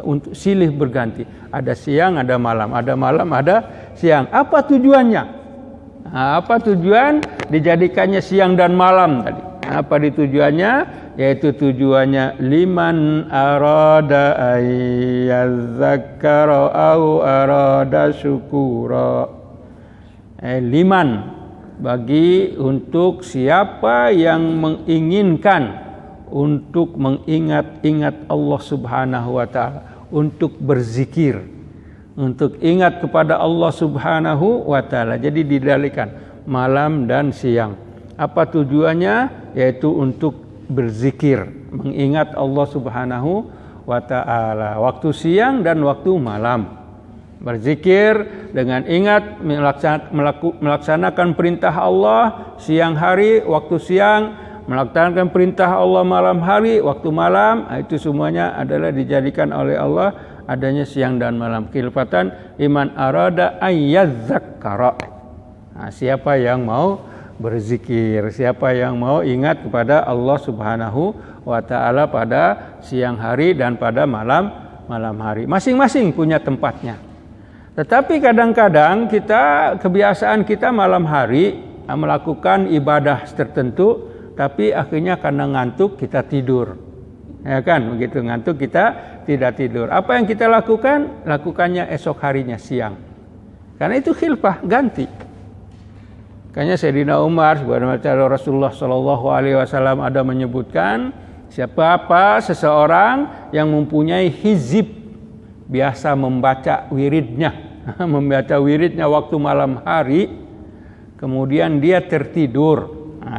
untuk silih berganti. Ada siang, ada malam, ada siang. Apa tujuannya? Apa tujuan dijadikannya siang dan malam tadi? Apa tujuannya? Yaitu tujuannya liman arada ayyazzakara au arada syukura. Liman, bagi untuk siapa yang menginginkan untuk mengingat-ingat Allah Subhanahu wa taala, untuk berzikir, untuk ingat kepada Allah Subhanahu wa taala. Jadi didalikan malam dan siang. Apa tujuannya? Yaitu untuk berzikir, mengingat Allah Subhanahu wa taala. Waktu siang dan waktu malam. Berzikir dengan ingat melaksanakan perintah Allah siang hari, waktu siang, melaksanakan perintah Allah malam hari, waktu malam. Itu semuanya adalah dijadikan oleh Allah adanya siang dan malam. Khilfatan liman arada ayyazzakara. Siapa yang mau berzikir, siapa yang mau ingat kepada Allah Subhanahu wa taala pada siang hari dan pada malam hari. Masing-masing punya tempatnya. Tetapi kadang-kadang kebiasaan kita malam hari melakukan ibadah tertentu, tapi akhirnya karena ngantuk kita tidur. Ya kan, begitu ngantuk kita tidak tidur. Apa yang kita lakukan? Lakukannya esok harinya siang. Karena itu khilfah, ganti. Makanya Sayyidina Umar sebagaimana Rasulullah sallallahu alaihi wasallam ada menyebutkan, siapa seseorang yang mempunyai hizib, biasa membaca wiridnya, waktu malam hari, kemudian dia tertidur.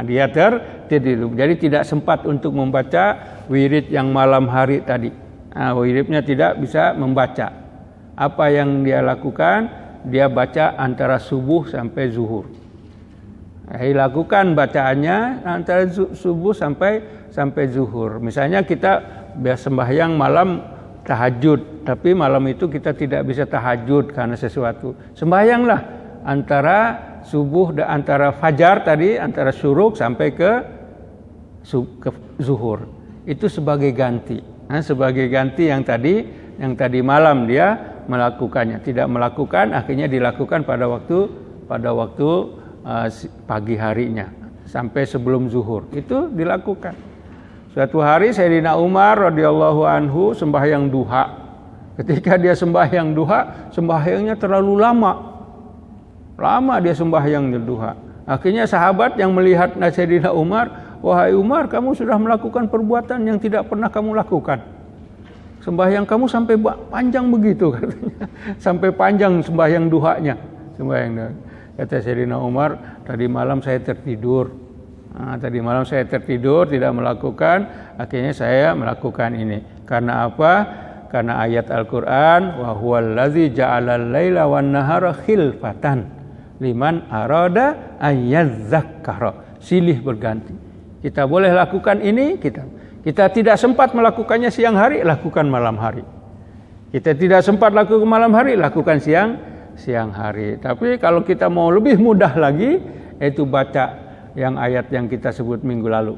Dia tertidur. Jadi tidak sempat untuk membaca wirid yang malam hari tadi. Wiridnya tidak bisa membaca. Apa yang dia lakukan? Dia baca antara subuh sampai zuhur. Lakukan bacaannya antara subuh sampai zuhur. Misalnya kita biasa sembahyang malam tahajud, tapi malam itu kita tidak bisa tahajud karena sesuatu. Sembahyanglah antara subuh dan antara fajar tadi, antara syuruk sampai ke zuhur. Itu sebagai ganti. Sebagai ganti yang tadi malam dia melakukannya. Tidak melakukan, akhirnya dilakukan pada waktu pagi harinya sampai sebelum zuhur. Itu dilakukan. Suatu hari Sayyidina Umar radhiyallahu anhu sembahyang duha. Ketika dia sembahyang duha, sembahyangnya terlalu lama. Lama dia sembahyang duha. Akhirnya sahabat yang melihat Sayyidina Umar, "Wahai Umar, kamu sudah melakukan perbuatan yang tidak pernah kamu lakukan. Sembahyang kamu sampai panjang begitu," katanya. Sampai panjang sembahyang duhanya. Kata Sayyidina Umar, "Tadi malam saya tertidur. Tidak melakukan, akhirnya saya melakukan ini. Karena apa? Karena ayat Al-Qur'an, wa huwallazi ja'alal laila wan nahara khilfatan liman arada ayyazzakara." Silih berganti. Kita boleh lakukan ini, kita tidak sempat melakukannya siang hari, lakukan malam hari. Kita tidak sempat lakukan malam hari, lakukan siang hari. Tapi kalau kita mau lebih mudah lagi, yaitu baca yang ayat yang kita sebut minggu lalu.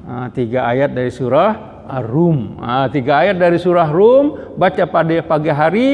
3 ayat dari surah Ar-Rum. 3 ayat dari surah Rum, baca pada pagi hari.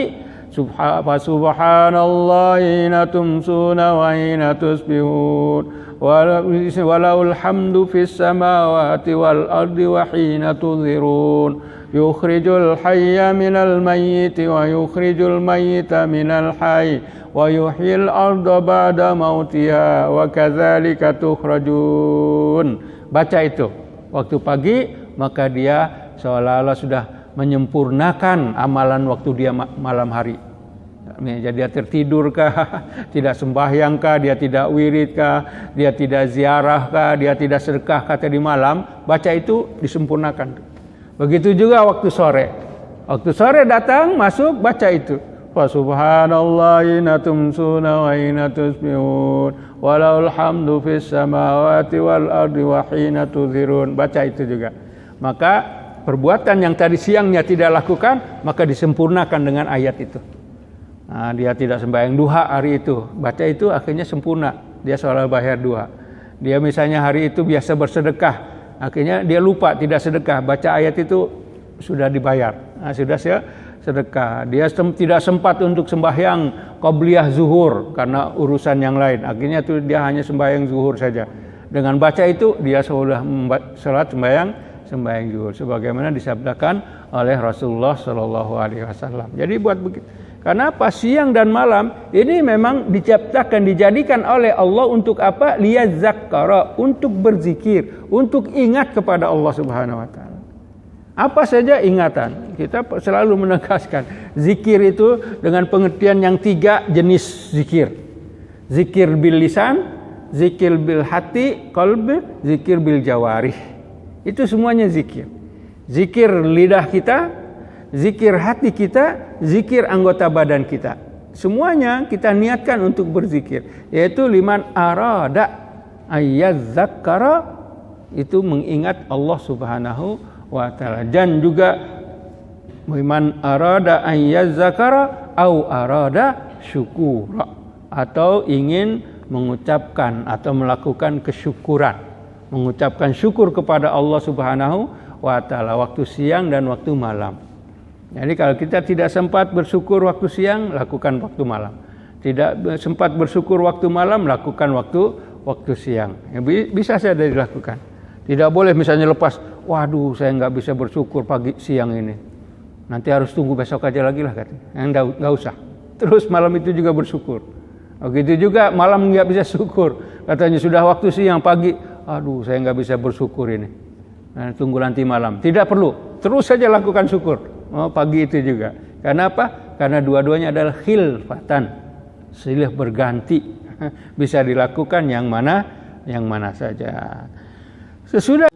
Subhanallah hina tumsuna wa hina tusbihun. Walaul hamdu fis samawati wal ardi wa hina tudhirun. Yukhrijul hayya minal mayyiti wa yukhrijul mayyita minal hayy wa yuhyil arda ba'da mautiha wa kadzalika tukhrajun. Baca itu waktu pagi, maka dia seolah-olah sudah menyempurnakan amalan waktu dia malam hari. Jadi dia tertidurkah, tidak sembahyangkah, dia tidak wiridkah, dia tidak ziarahkah, dia tidak sedekahkah tadi malam, baca itu disempurnakan. Begitu juga waktu sore. Waktu sore datang, masuk, baca itu. Fa subhanallahi hina tumsuna wa hina tusbihun walahul hamdu fis samawati wal ardi wa hina tudhirun. Baca itu juga. Maka perbuatan yang tadi siangnya tidak lakukan, maka disempurnakan dengan ayat itu. Dia tidak sembahyang duha hari itu, baca itu akhirnya sempurna. Dia seolah bayar duha. Dia misalnya hari itu biasa bersedekah, akhirnya dia lupa tidak sedekah, baca ayat itu sudah dibayar. Nah, sudah sedekah. Dia tidak sempat untuk sembahyang qabliyah zuhur karena urusan yang lain. Akhirnya itu dia hanya sembahyang zuhur saja. Dengan baca itu dia sudah salat sembahyang zuhur sebagaimana disabdakan oleh Rasulullah Shallallahu alaihi wasallam. Jadi buat begitu. Karena apa? Siang dan malam ini memang diciptakan, dijadikan oleh Allah untuk apa? Liyazakkara, untuk berzikir, untuk ingat kepada Allah Subhanahu wa taala. Apa saja ingatan. Kita selalu menegaskan zikir itu dengan pengertian yang 3 jenis zikir. Zikir bil lisan, zikir bil hati, qalbi, zikir bil jawarih. Itu semuanya zikir. Zikir lidah kita, zikir hati kita, zikir anggota badan kita. Semuanya kita niatkan untuk berzikir. Yaitu liman arada ayyazzakara, itu mengingat Allah Subhanahu wa ta'ala. Dan juga liman arada ayyazzakara au arada syukura, atau ingin mengucapkan atau melakukan kesyukuran, mengucapkan syukur kepada Allah Subhanahu wa ta'ala waktu siang dan waktu malam. Jadi kalau kita tidak sempat bersyukur waktu siang, lakukan waktu malam. Tidak sempat bersyukur waktu malam, lakukan waktu siang. Ya, bisa saja dilakukan. Tidak boleh misalnya lepas, waduh saya nggak bisa bersyukur pagi siang ini. Nanti harus tunggu besok aja lagi lah katanya. Nggak usah. Terus malam itu juga bersyukur. Begitu juga malam nggak bisa syukur. Katanya sudah waktu siang, pagi, aduh saya nggak bisa bersyukur ini. Nah, tunggu nanti malam. Tidak perlu. Terus saja lakukan syukur. Pagi itu juga. Karena apa? Karena dua-duanya adalah khilfatan, silih berganti. Bisa dilakukan yang mana saja. Sesudah